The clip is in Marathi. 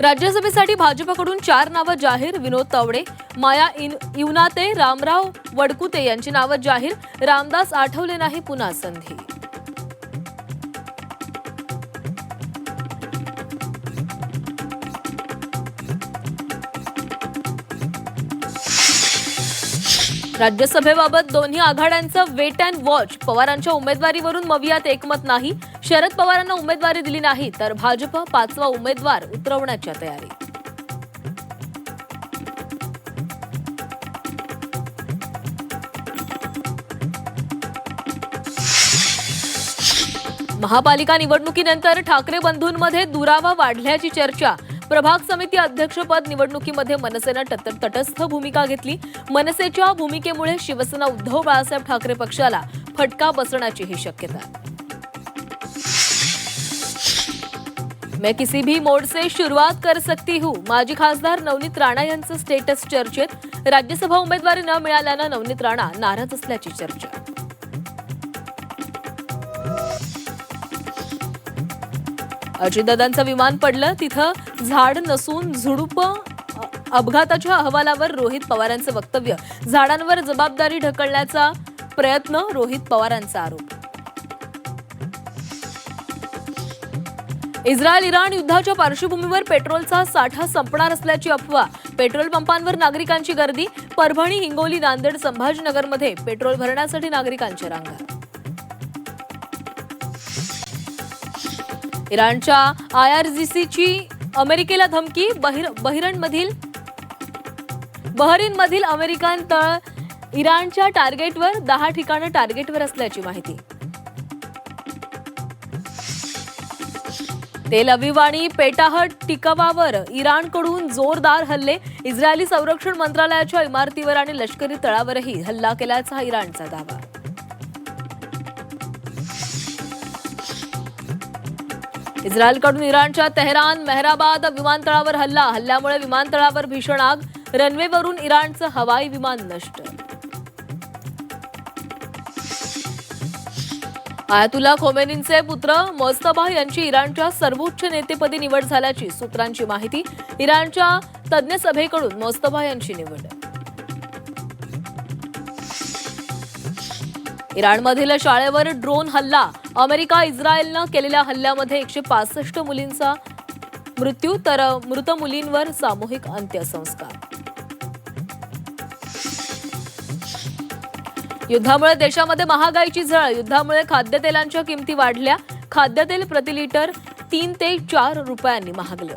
राज्यसभेसाठी भाजपकडून 4 नावं जाहीर. विनोद तावडे, माया इवनाते, रामराव वडकुते यांची नावं जाहीर. रामदास आठवले नाही पुन्हा संधी. राज्यसभेबाबत दोन्ही आघाड्यांचं वेट अँड वॉच. पवारांच्या उमेदवारीवरून मवियात एकमत नाही. शरद पवारांना उमेदवारी दिली नाही तर भाजप 5वा उमेदवार उतरवण्याच्या तयारी. महापालिका निवडणुकीनंतर ठाकरे बंधूंमध्ये दुरावा वाढल्याची चर्चा. प्रभाग समिती अध्यक्षपद निवडणुकीमध्ये मनसेनं तटस्थ भूमिका घेतली. मनसेच्या भूमिकेमुळे शिवसेना उद्धव बाळासाहेब ठाकरे पक्षाला फटका बसण्याचीही शक्यता. मैं किसी भी मोड से शुरुआत कर सकती हूं. माजी खासदार नवनीत राणा यांचं स्टेटस चर्चेत. राज्यसभा उमेदवारी न मिळाल्यानं नवनीत राणा नाराज असल्याची चर्चा. अजितदादांचं विमान पडलं तिथं झाड नसून झुडूप. अपघाताच्या अहवालावर रोहित पवारांचं वक्तव्य. झाडांवर जबाबदारी ढकलण्याचा प्रयत्न, रोहित पवारांचा आरोप. इस्रायल इराण युद्धाच्या पार्श्वभूमीवर पेट्रोलचा साठा संपणार असल्याची अफवा. पेट्रोल पंपांवर नागरिकांची गर्दी. परभणी, हिंगोली, नांदेड, संभाजीनगरमध्ये पेट्रोल भरण्यासाठी नागरिकांच्या रांगा. इराणच्या IRGCची अमेरिकेला धमकी. बहरीनमधील अमेरिकन तळ इराणच्या टार्गेटवर, 10 ठिकाणं टार्गेटवर असल्याची माहिती. तेल अवीव आणि पेटाह टिकावावर इराणकडून जोरदार हल्ले. इस्रायली संरक्षण मंत्रालयाच्या इमारतीवर आणि लष्करी तळावरही हल्ला केल्याचा इराणचा दावा. इस्रायलकडून इराणच्या तेहरान, मेहराबाद विमानतळावर हल्ला. हल्ल्यामुळे विमानतळावर भीषण आग. रनवेवरून इराणचं हवाई विमान नष्ट. आयातुल्ला खोमेनींचे पुत्र मोस्तफा यांची इराणच्या सर्वोच्च नेतेपदी निवड झाल्याची सूत्रांची माहिती. इराणच्या तज्ञ सभेकडून मोस्तफा यांची निवड. इराणमधील शाळेवर ड्रोन हल्ला. अमेरिका इस्रायलनं केलेल्या हल्ल्यामध्ये 165 मुलींचा मृत्यू तर मृत मुलींवर सामूहिक अंत्यसंस्कार. युद्धामुळे देशामध्ये महागाईची झळ. युद्धामुळे खाद्यतेलांच्या किमती वाढल्या. खाद्यतेल प्रति लिटर 3 ते 4 रुपयांनी महागलं.